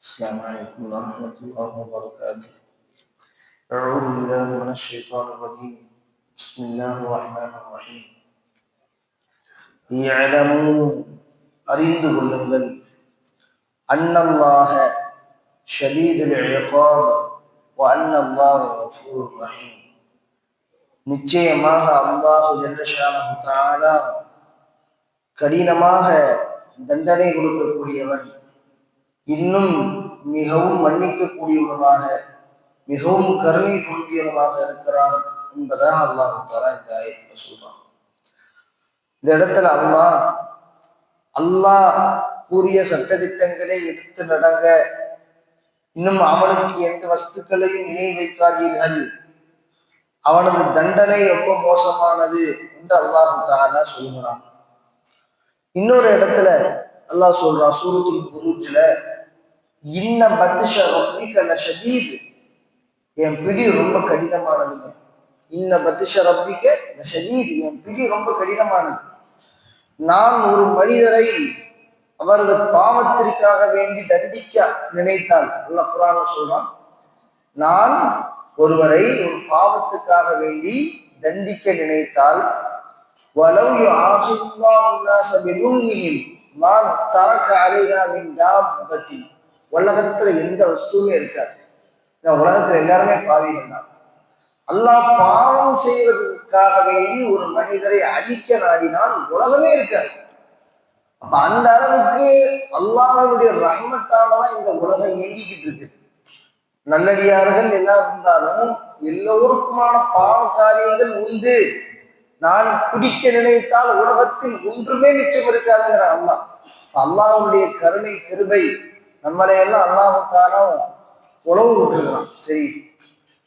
السلام عليكم ورحمة الله وبركاته. أعوذ بالله من الشيطان الرجيم. بسم الله الرحمن الرحيم. اعلموا அறிந்து கொள்ளுங்கள் أن الله شديد العقاب وأن الله غفور رحيم. நிச்சயமாக அல்லாஹ் ஜல்ல ஷானஹு தஆலா கடினமாக தண்டனை கொடுக்கக்கூடியவன், இன்னும் மிகவும் மன்னிக்கக்கூடியவனாக மிகவும் கருணை பொருந்தியவனாக இருக்கிறான் என்பதாக அல்லாஹ் தஆலா இந்த ஆயத்தில் சொல்றான். இந்த இடத்துல அல்லாஹ் கூறிய சட்டதிட்டங்களை எடுத்து நடங்க, இன்னும் அவனுக்கு எந்த வஸ்துக்களையும் இணை வைக்காதீர்கள், அவனது தண்டனை ரொம்ப மோசமானது என்று அல்லாஹ் தஆலா சொல்கிறான். இன்னொரு இடத்துல அல்லாஹ் சொல்றான் சூரத்துல் புரூஜ்ல, இன்ன பத்ஷ ரப்பிக லஷதீத், என் பிடி ரொம்ப கடினமானதுங்க. இன்ன பத்ஷ ரப்பிக லஷதீத், என் பிடி ரொம்ப கடினமானது. நான் ஒரு மனிதரை அவரது பாவத்திற்காக வேண்டி தண்டிக்க நினைத்தால், அல்லாஹ் குர்ஆன்ல சொல்றான், நான் ஒருவரை ஒரு பாவத்துக்காக வேண்டி தண்டிக்க நினைத்தால், வலவ் யுஆஹிதுல்லாஹு الناس بظلمهم ما ترك عليها من دابة, உலகத்துல எந்த வஸ்துவுமே இருக்காது. உலகத்துல எல்லாருமே பாவிகள் தான். அல்லாஹ் பாவம் செய்வதற்காக வேண்டி ஒரு மனிதரை அழிக்க நாடினால் உலகமே இருக்காது. அப்ப அந்த அளவுக்கு அல்லாஹ்வுடைய ரஹ்மத்தாலதான் இந்த உலகம் இயங்கிக்கிட்டு இருக்கு. நல்லடியார்கள் எல்லாம் இருந்தாலும் எல்லோருக்குமான பாவ காரியங்கள் உண்டு. நான் பிடிக்க நினைத்தால் உலகத்தில் ஒன்றுமே மிச்சம் இருக்காதுங்கிற அல்லாஹ். அல்லாஹ்வுடைய கருணை கிருபை நம்மளை எல்லாம் அல்லாஹ்வுக்கான உழவு விட்டுருக்கலாம். சரி,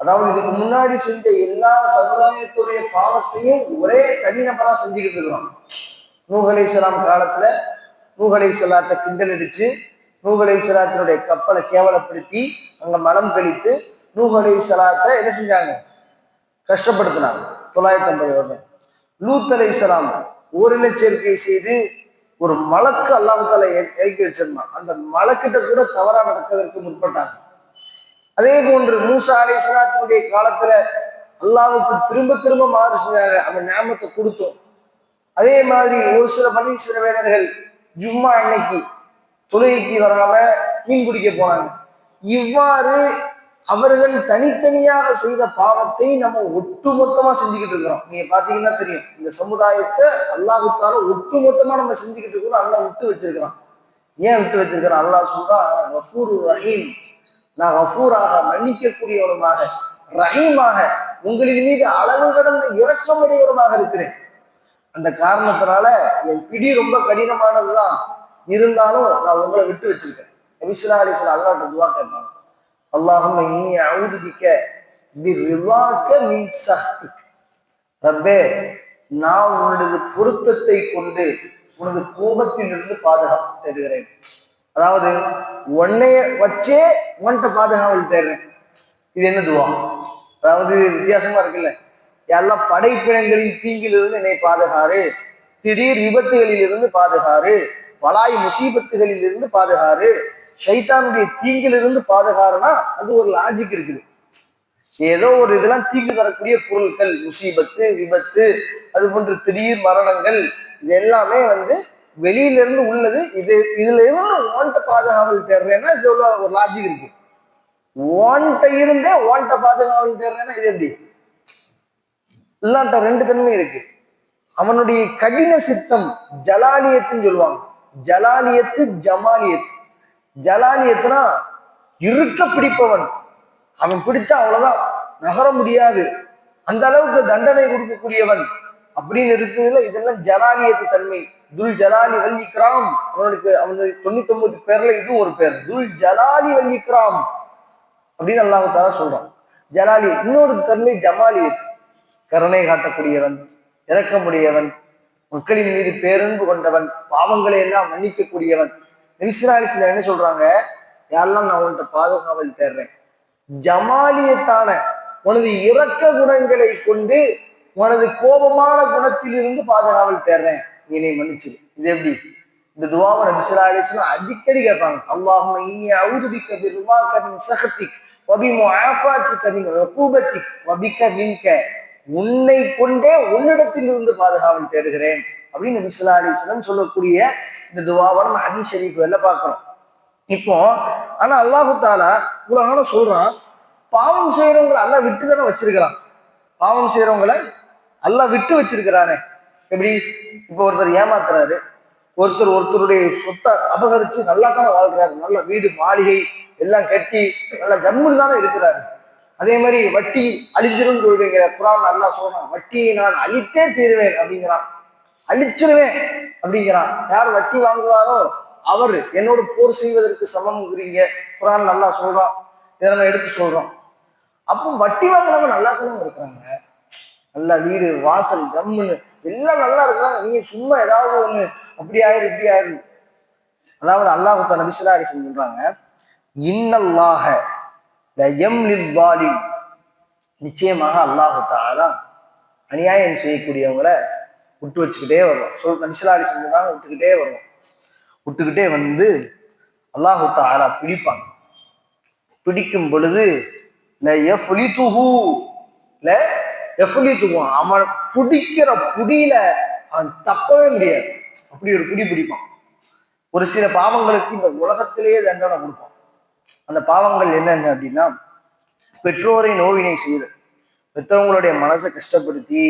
அதாவது இதுக்கு முன்னாடி செஞ்ச எல்லா சமுதாயத்துடைய பாவத்தையும் ஒரே தனிநபரா செஞ்சுக்கிட்டு இருக்கிறோம். நூஹ் அலைஹிஸ்ஸலாம் காலத்துல நூஹ் அலைஹிஸ்ஸலாத்தை கிண்டல் அடிச்சு, நூஹ் அலைஹிஸ்ஸலாத்தினுடைய கப்பலை கேவலப்படுத்தி அங்க மலம் கழித்து நூஹ் அலைஹிஸ்ஸலாத்தை என்ன செஞ்சாங்க? கஷ்டப்படுத்தினாங்க 950 வருடம். லூத் அலைஹிஸ்ஸலாம் ஓரினச்சேர்க்கை செய்து ஒரு மலக்கு அல்லாஹ் தஆலா இறக்கி வச்சிருந்தான். அந்த மலக்கிட்ட கூட தவறா நடக்கிறதுக்கு முற்பட்டாங்க. அதே போன்று மூசா அலைஹிஸ்ஸலாத்தினுடைய காலத்துல அல்லாஹ்வுக்கு திரும்ப திரும்ப மாறு செஞ்சாங்க. அந்த நியாமத்தை கொடுத்தோம். அதே மாதிரி ஒரு சில பனி இஸ்ரவேலர்கள் ஜும்மா அன்னைக்கு தொழுகைக்கு வராம மீன் பிடிக்க போனாங்க. இவ்வாறு அவர்கள் தனித்தனியாக செய்த பாவத்தை நம்ம ஒட்டுமொத்தமா செஞ்சுக்கிட்டு இருக்கிறோம். நீங்க பாத்தீங்கன்னா தெரியும், இந்த சமுதாயத்தை அல்லாஹ்வுக்காக ஒட்டுமொத்தமா நம்ம செஞ்சுக்கிட்டு இருக்கிறோம். அல்லாஹ் விட்டு வச்சிருக்கிறான். ஏன் விட்டு வச்சிருக்கிறான்? அல்லாஹ் சொல்றான், கஃபூர் ரஹீம், நான் கஃபூராக மன்னிக்கக்கூடியவருமாக, ரஹீமாக உங்களின் மீது அளவு கடந்த இரக்கமுடையவருமாக இருக்கிறேன். அந்த காரணத்தினால என் பிடி ரொம்ப கடினமானதுதான், இருந்தாலும் நான் உங்களை விட்டு வச்சிருக்கேன். நபி ஸல்லல்லாஹு அலைஹி வஸல்லம் அல்லாஹ்ட்ட துஆ கேட்பாங்க, அல்லாஹும்ம இன்னி அஊது பிக பிரிலாக மின் சஹ்திக், ரப்பே நான் உனது பொருத்தத்தை கொண்டு உனது கோபத்திலிருந்து பாதுகாப்பு தேடுகிறேன். அதாவது உன்னைய வச்சே உன்கிட்ட பாதுகாவல் தேடுறேன். இது என்ன துவா? அதாவது வித்தியாசமா இருக்குல்ல. எல்லா படைப்பினங்களின் தீங்கிலிருந்து என்னை பாதுகாரு, திடீர் விபத்துகளில் இருந்து பாதுகாரு, பலாய் முசீபத்துகளில் இருந்து பாதுகாரு, ஷைத்தானுடைய தீங்கிலிருந்து பாதுகாருன்னா அது ஒரு லாஜிக் இருக்குது. ஏதோ ஒரு இதெல்லாம் தீங்கு தரக்கூடிய பொருட்கள், முசீபத்து, விபத்து, அது போன்ற திடீர் மரணங்கள், இது எல்லாமே வெளியிலிருந்து உள்ளது. இதுல இருந்து ஓன்ட்ட பாதுகாவல் தேடுறேன்னா இது ஒரு லாஜிக் இருக்கு. ஓன்ட்ட இருந்தே ஓன்ட்ட பாதுகாவல் தேடுறேன்னா இது எப்படி? இல்லாட்ட ரெண்டு தன்மை இருக்கு. அவனுடைய கடின சித்தம் ஜலாலியத்துன்னு சொல்லுவாங்க. ஜலாலியத்து, ஜமாலியத்து. ஜலாலியத்துனா இருக்க பிடிப்பவன், அவன் பிடிச்சா அவ்வளவுதான், நகர முடியாது, அந்த அளவுக்கு தண்டனை கொடுக்கக்கூடியவன் அப்படின்னு இருக்குதுல. இதெல்லாம் ஜலாலியத்து தன்மை. துல் ஜலாலி வல் இக்ராம், அவனுக்கு 99 பேர்ல இதுவும் ஒரு பேர், துல் ஜலாலி வல் இக்ராம் அப்படின்னு அல்லாஹ் தஆலா சொல்றான். ஜலாலி. இன்னொரு தன்மை ஜமாலியத், கருணை காட்டக்கூடியவன், இரக்கமுடையவன், மக்களின் மீது பேரன்பு கொண்டவன், பாவங்களை எல்லாம் மன்னிக்கக்கூடியவன். நபி ஸல்லல்லாஹு அலைஹி வஸல்லம் என்ன சொல்றாங்க? யாரெல்லாம் நான் உன்கிட்ட பாதுகாவல் தேடுறேன், ஜமாலியத்தான உனது இரக்க குணங்களை கொண்டு உனது கோபமான குணத்திலிருந்து பாதுகாவல் தேடுறேன், என்னை மன்னிச்சிரு. இது எப்படி? இந்த துவாவை நபி ஸல்லல்லாஹு அலைஹி வஸல்லம் அடிக்கடி கேட்பாங்க. அல்லாஹும்ம இன்னி அஊது பிக்க பிர்வாக மின் சஹ்திக் வ பிமுஆஃபாத்திக மின் உகூபத்திக் வ பிக மின்க. உன்னை கொண்டே உன்னிடத்தில் இருந்து பாதுகாவல் தேடுகிறேன் அப்படின்னு நபி ஸல்லல்லாஹு அலைஹி வஸல்லம் சொல்லக்கூடிய இந்த துவாவை நம்ம ஹதீஸ் ஷரீஃப்ல பார்க்கிறோம். இப்போ ஆனா அல்லாஹு தஆலா குர்ஆன்ல சொல்றான், பாவம் செய்யறவங்களை அல்லாஹ் விட்டு தானே வச்சிருக்கிறான். பாவம் செய்யறவங்களை அல்லாஹ் விட்டு வச்சிருக்கிறானே. எப்படி? இப்போ ஒருத்தர் ஏமாத்துறாரு, ஒருத்தருடைய சொத்தை அபகரிச்சு நல்லா தானே வாழ்றாரு, நல்ல வீடு மாளிகை எல்லாம் கட்டி நல்லா ஜம்முன்னு தானே இருக்கிறாரு. அதே மாதிரி வட்டி அழிஞ்சிரும் சொல்றீங்க, குர்ஆன் அல்லாஹ் சொல்றான், வட்டியை நான் அழித்தே தீருவேன் அப்படிங்கிறான், அழிச்சிருவேன் அப்படிங்கிறான். யார் வட்டி வாங்குவாரோ அவர் என்னோட போர் செய்வதற்கு சமம்ங்கிறீங்க, குர்ஆன் அல்லாஹ் சொல்றான். இதை நம்ம எடுத்து சொல்றோம். அப்போ வட்டி வாங்குறவங்க நல்லா தானே இருக்கிறாங்க, நல்லா வீடு வாசல் ஜம்முன்னு எல்லாம் நல்லா இருக்கிறாங்க. நீங்க சும்மா ஏதாவது ஒண்ணு அப்படி ஆயிரு இப்படி ஆயிரு. அதாவது அல்லாஹ் நபி ஸல்லல்லாஹு அலைஹி வஸல்லம் சொல்றாங்க, இன்னல்லாஹ லயம்லில் வாலிம். நிச்சயமாக அல்லாஹ் தஆலா அநியாயம் செய்யக்கூடியவங்களை விட்டு வச்சுக்கிட்டே வரும். நபி ஸல்லல்லாஹு அலைஹி வஸல்லம் சொல்றாங்க, விட்டுக்கிட்டே வந்து அல்லாஹ் தஆலா பிடிப்பான். பிடிக்கும் பொழுது அவன் பிடிக்கிற புடியில அவன் தப்பவே முடியாது. அப்படி ஒரு புடி பிடிப்பான். ஒரு சில பாவங்களுக்கு இந்த உலகத்திலேயே தண்டனை கொடுப்பான். அந்த பாவங்கள் என்னென்ன அப்படின்னா, பெற்றோரை நோவினை செய்யுது, பெற்றவங்களுடைய மனசை கஷ்டப்படுத்தி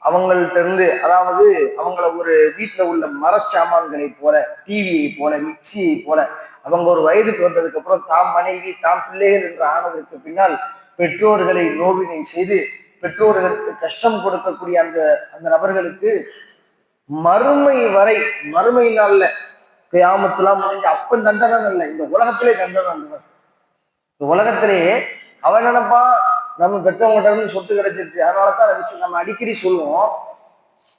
அவங்கள்ட்ட இருந்து, அதாவது அவங்கள ஒரு வீட்டுல உள்ள மரச்சாமான்களை போல, டிவியை போல, மிக்சியை போல, அவங்க ஒரு வயதுக்கு வந்ததுக்கு அப்புறம் தாம் மனைவி தாம் பிள்ளைகள் என்று ஆனதற்கு பின்னால் பெற்றோர்களை நோவினை செய்து பெற்றோர்களுக்கு கஷ்டம் கொடுக்கக்கூடிய அந்த அந்த நபர்களுக்கு மறுமை வரை, மறுமை நாள்ல கியாமத்துலாம் முடிஞ்சு அப்ப தண்டனை இல்லை, இந்த உலகத்திலே தண்டனை. இந்த உலகத்திலேயே அவன் நினைப்பான் நம்ம பெற்றவங்கள்ட்ட இருந்து சொத்து கிடைச்சிருச்சு, அதனாலதான் நம்ம அடிக்கடி சொல்லுவோம்,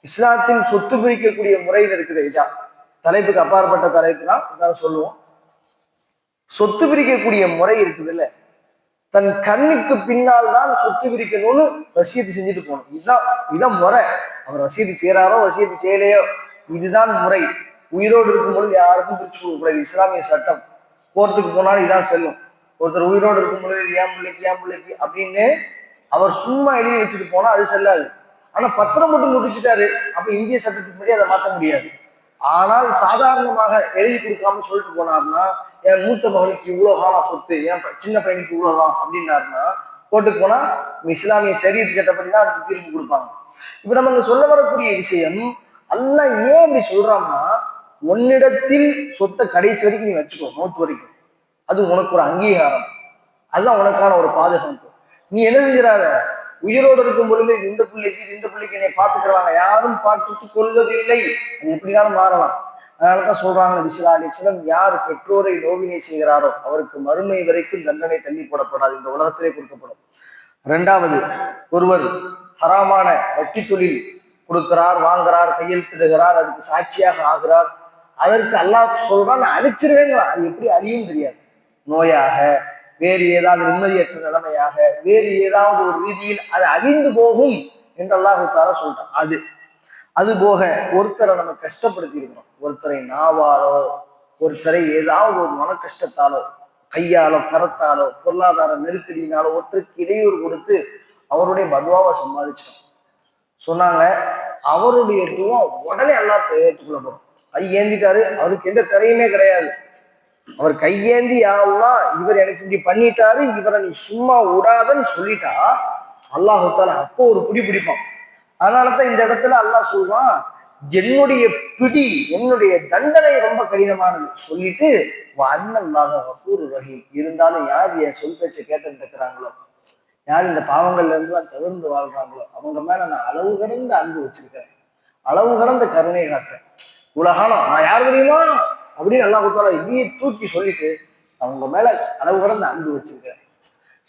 இஸ்லாத்தின் சொத்து பிரிக்கக்கூடிய முறையில் இருக்குது. இதான் தலைப்புக்கு அப்பாற்பட்ட தலைப்பு தான், இதான் சொல்லுவோம். சொத்து பிரிக்கக்கூடிய முறை இருக்குது இல்ல, தன் கண்ணுக்கு பின்னால் தான் சொத்து பிரிக்கணும்னு வசியத்து செஞ்சுட்டு போகணும். இதுதான் முறை. அவர் வசியத்து செய்யறாரோ வசியத்து செய்யலையோ இதுதான் முறை. உயிரோடு இருக்கும்பொழுது யாருக்கும் பிரிச்சு கொடுக்கக்கூடாது, இஸ்லாமிய சட்டம். கோர்ட்டுக்கு போனாலும் இதான் செல்லும். ஒருத்தர் உயிரோடு இருக்கும் பொழுது ஏன் பிள்ளைக்கு அப்படின்னு அவர் சும்மா எழுதி வச்சுட்டு போனா அது செல்லாது. ஆனா பத்திரம் மட்டும் முடிச்சுட்டாரு, அப்ப இந்திய சட்டத்துக்கு படி அதை மாற்ற முடியாது. ஆனால் சாதாரணமாக எழுதி கொடுக்காம சொல்லிட்டு போனார்னா, என் மூத்த மகனுக்கு இவ்வளவுதான் சொத்து, என் சின்ன பையனுக்கு இவ்வளவுதான் அப்படின்னாருன்னா கோர்ட்டுக்கு போனா இஸ்லாமிய ஷரியத் சட்டப்படி தான் அதுக்கு தீர்ப்பு கொடுப்பாங்க. இப்ப நம்ம இங்க சொல்ல வரக்கூடிய விஷயம், அல்லாஹ் ஏன் இப்படி சொல்றான்னா, உன்னிடத்தில் சொத்தை கடைசி வரைக்கும் நீ வச்சுக்கோ, மௌத் வரைக்கும். அது உனக்கு ஒரு அங்கீகாரம், அதுதான் உனக்கான ஒரு பாதுகாப்பு. நீ என்ன செஞ்சிடாத, உயிரோடு இருக்கும் பொழுது இந்த பிள்ளைக்கு என்னை பார்த்துக்கிறாங்க, யாரும் பார்த்துட்டு கொள்வதில்லை, அது எப்படினாலும் மாறலாம். அதனாலதான் சொல்றாங்க நபி ஸல்லல்லாஹு அலைஹி வஸல்லம், யார் பெற்றோரை நோவினை செய்கிறாரோ அவருக்கு மறுமை வரைக்கும் தண்டனை தள்ளி போடப்படாது, இந்த உலகத்திலே கொடுக்கப்படும். இரண்டாவது, ஒருவர் ஹராமான வட்டி தொழில் கொடுக்கிறார், வாங்குறார், கையெழுத்திடுகிறார், அதுக்கு சாட்சியாக ஆகிறார், அதற்கு அல்லாஹ் சொல்றான் நான் அழிச்சிருவேங்கிறான். அது எப்படி அழியும் தெரியாது. நோயாக, வேறு ஏதாவது நிம்மதியற்ற நிலைமையாக, வேறு ஏதாவது ஒரு ரீதியில் அது அழிந்து போகும் என்று அல்லாஹ் தஆலா சொல்றான். அது போக ஒருத்தரை நம்ம கஷ்டப்படுத்தி இருக்கிறோம், ஒருத்தரை நாவாலோ ஒருத்தரை ஏதாவது ஒரு மன கஷ்டத்தாலோ கையாலோ கரத்தாலோ பொருளாதார நெருக்கடியினாலோ ஒருத்தருக்கு இடையூறு கொடுத்து அவருடைய பதுவாவை சம்பாதிச்சிட்டோம். சொன்னாங்க அவருடைய துவா உடனே அல்லாஹ் ஏற்றுக்கொள்ளப்படும். கை ஏந்திட்டாரு, அவருக்கு எந்த திரையுமே கிடையாது. அவர் கையேந்தி யாரெல்லாம் இவர் எனக்கு இப்படி பண்ணிட்டாரு, இவரை நீ சும்மா விடாதன்னு சொல்லிட்டா அல்லாஹ் தஆலா அப்போ ஒரு பிடிப்பான். அதனாலதான் இந்த இடத்துல அல்லாஹ் சொல்றான், என்னுடைய பிடி, என்னுடைய தண்டனை ரொம்ப கடினமானது சொல்லிட்டு அன்னல்லாஹ கஃபூருர் ரஹீம். இருந்தாலும் யார் என் சொல் பேச்சை கேட்டு இருக்கிறாங்களோ, யார் இந்த பாவங்கள்ல இருந்துலாம் தவிர்ந்து வாழ்றாங்களோ அவங்க மேல நான் அளவு கடந்த அன்பு வச்சிருக்கேன், அளவு கடந்த கருணை காட்டுறேன். உலகானம் நான் யார் தெரியுமா அப்படின்னு அல்லாஹ் தஆலா இதையே தூக்கி சொல்லிட்டு அவங்க மேல அளவு கடந்த அன்பு வச்சிருக்கேன்.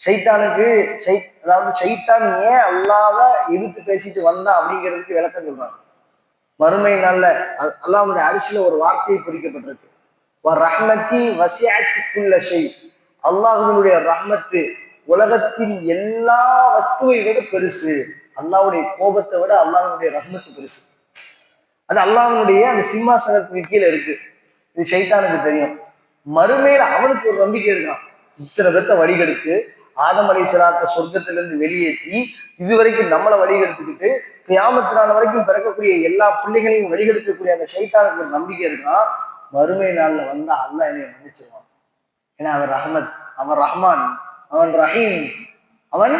ஷைத்தானுக்கு அதாவது ஷைத்தான் ஏன் அல்லாஹ்வை எதிர்த்து பேசிட்டு வந்தான் அப்படிங்கிறதுக்கு விளக்கம் சொல்றாங்க. மறுமை நாள்ல அல்லாஹ்வுடைய அரிசியில ஒரு வார்த்தையை பொறிக்கப்பட்டிருக்கு, ரஹ்மத்தி வசிஅத் குல்ல ஷை. அல்லாஹ்வினுடைய ரஹ்மத்து உலகத்தின் எல்லா வஸ்துவை விட பெருசு. அல்லாஹ்வுடைய கோபத்தை விட அல்லாஹ்வுடைய ரஹ்மத்து பெருசு. அது அல்லாஹ்வுடைய அந்த சிம்மாசனத்தின் கீழே இருக்கு. இது ஷைத்தானுக்கு தெரியும். மறுமையில அவனுக்கு ஒரு நம்பிக்கை இருக்கான். இத்தனை பேர்த்த வழிகெடுத்து ஆதம் அலைஹிஸ்ஸலாத்தை சொர்க்கத்திலிருந்து வெளியேற்றி இதுவரைக்கும் நம்மளை வழிகெடுத்துக்கிட்டு கியாமத் நாள் வரைக்கும் பிறக்கக்கூடிய எல்லா பிள்ளைகளையும் வழிகெடுக்கக்கூடிய அந்த ஷைத்தானுக்கு ஒரு நம்பிக்கை இருக்கான். மறுமை நாள்ல வந்தா அல்லாஹ் என்னைய மன்னிச்சிருவான். ஏன்னா அவன் ரஹமத், அவன் ரஹ்மான், அவன் ரஹீம், அவன்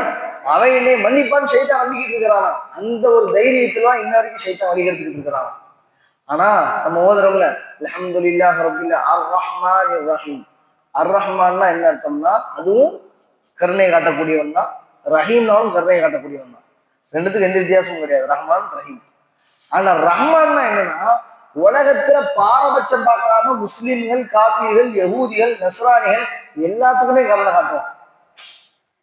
அவையிலே மன்னிப்பான்னு ஷைத்தான் நம்பிக்கிட்டு இருக்கிறான். அந்த ஒரு தைரியத்துல இன்ன வரைக்கும் ஷைத்தான் வழிகெடுத்துக்கிட்டு இருக்கிறான். ஆனா நம்ம ஓதுறோம்ல அல்ஹம்துலில்லாஹ் ரப்பில் அர் ரஹ்மான் ரஹீம். அர் ரஹ்மான்னா என்ன அர்த்தம்னா அதுவும் கருணை காட்டக்கூடியவன் தான், ரஹீம்னாலும் கருணை காட்டக்கூடியவன் தான். ரெண்டுத்துக்கு எந்த வித்தியாசமும் கிடையாது, ரஹ்மான் ரஹீம். ஆனா ரஹ்மான்னா என்னன்னா உலகத்துல பாரபட்சம் பார்க்காம முஸ்லிம்கள், காஃபிர்கள், யகூதிகள், நஸ்ரானிகள் எல்லாத்துக்குமே கருணை காட்டுவோம்.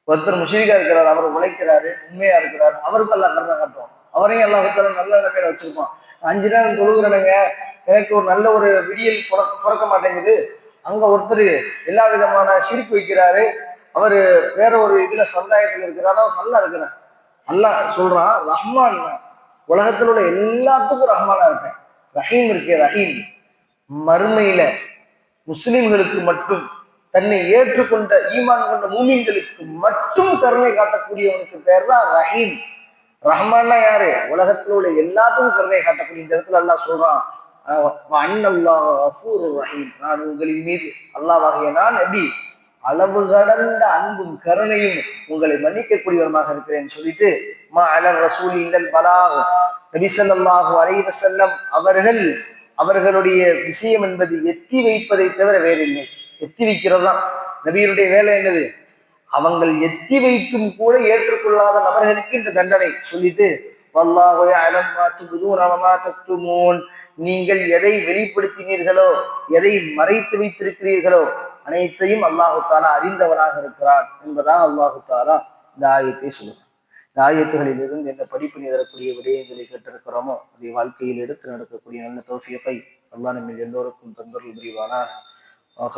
ஒருத்தர் முஷ்ரிக்கா இருக்கிறார், அவர் உழைக்கிறாரு, உண்மையா இருக்கிறார், அவருக்கு எல்லாம் கருணை காட்டுவோம். அவரையும் எல்லாம் ஒருத்தர் நல்ல நிலைமையில வச்சிருப்போம். 5 நேரம் தொழுகிறனுங்க, எனக்கு ஒரு நல்ல ஒரு விடியல் பிறக்க மாட்டேங்குது, அங்க ஒருத்தர் எல்லா விதமான சிரிப்பு வைக்கிறாரு, அவரு வேற ஒரு இதுல சமுதாயத்துல இருக்கிறாரு, அவர் நல்லா இருக்கிறார். நல்லா சொல்றான் ரஹ்மான், உலகத்துல உள்ள எல்லாத்துக்கும் ரஹ்மானா இருக்கேன். ரஹீம் இருக்கே ரஹீம், மறுமையில முஸ்லிம்களுக்கு மட்டும், தன்னை ஏற்றுக்கொண்ட ஈமான் கொண்ட மூமின்களுக்கு மட்டும் கருணை காட்டக்கூடியவனுக்கு பேர் தான் ரஹீம். ரஹ்மான்னா யாரு? உலகத்துல உள்ள எல்லாத்துக்கும் கருணை காட்டக்கூடிய. இந்த இடத்துல அல்லாஹ் சொல்றான் ரஹீம், நான் உங்களின் மீது அல்லாஹ்வாகிய நான் நபி அளவு கடந்த அன்பும் கருணையும் உங்களை மன்னிக்கக்கூடியவருமாக இருக்கிறேன்னு சொல்லிட்டு மா அலர் ரசூல் இல்லல் பலாக், நபி ஸல்லல்லாஹு அலைஹி வஸல்லம் அவர்களுடைய விஷயம் என்பது எத்தி வைப்பதை தவிர வேறில்லை. எத்தி வைக்கிறதுதான் நபியினுடைய வேலை. என்னது? அவங்கள் எத்தி வைத்தும் கூட ஏற்றுக்கொள்ளாத நபர்களுக்கு இந்த தண்டனை சொல்லிட்டு வல்லாஹு யஅலம் மா துப்தூன வ மா தக்துமூன், நீங்கள் எதை வெளிப்படுத்தினீர்களோ, எதை மறைத்து வைத்திருக்கிறீர்களோ அனைத்தையும் அல்லாஹு தாலா அறிந்தவனாக இருக்கிறான் என்பதாக அல்லாஹு தாலா இந்த ஆயத்தை சொல்லுகிறான். இந்த ஆயத்துகளில் இருந்து எந்த படிப்பினை தரக்கூடிய விடயங்களை கேட்டிருக்கிறோமோ அதை வாழ்க்கையில் எடுத்து நடக்கக்கூடிய நல்ல தௌஃபீகை அல்லாஹ் நம்ம எல்லோருக்கும் தந்தருள் புரிவானாக.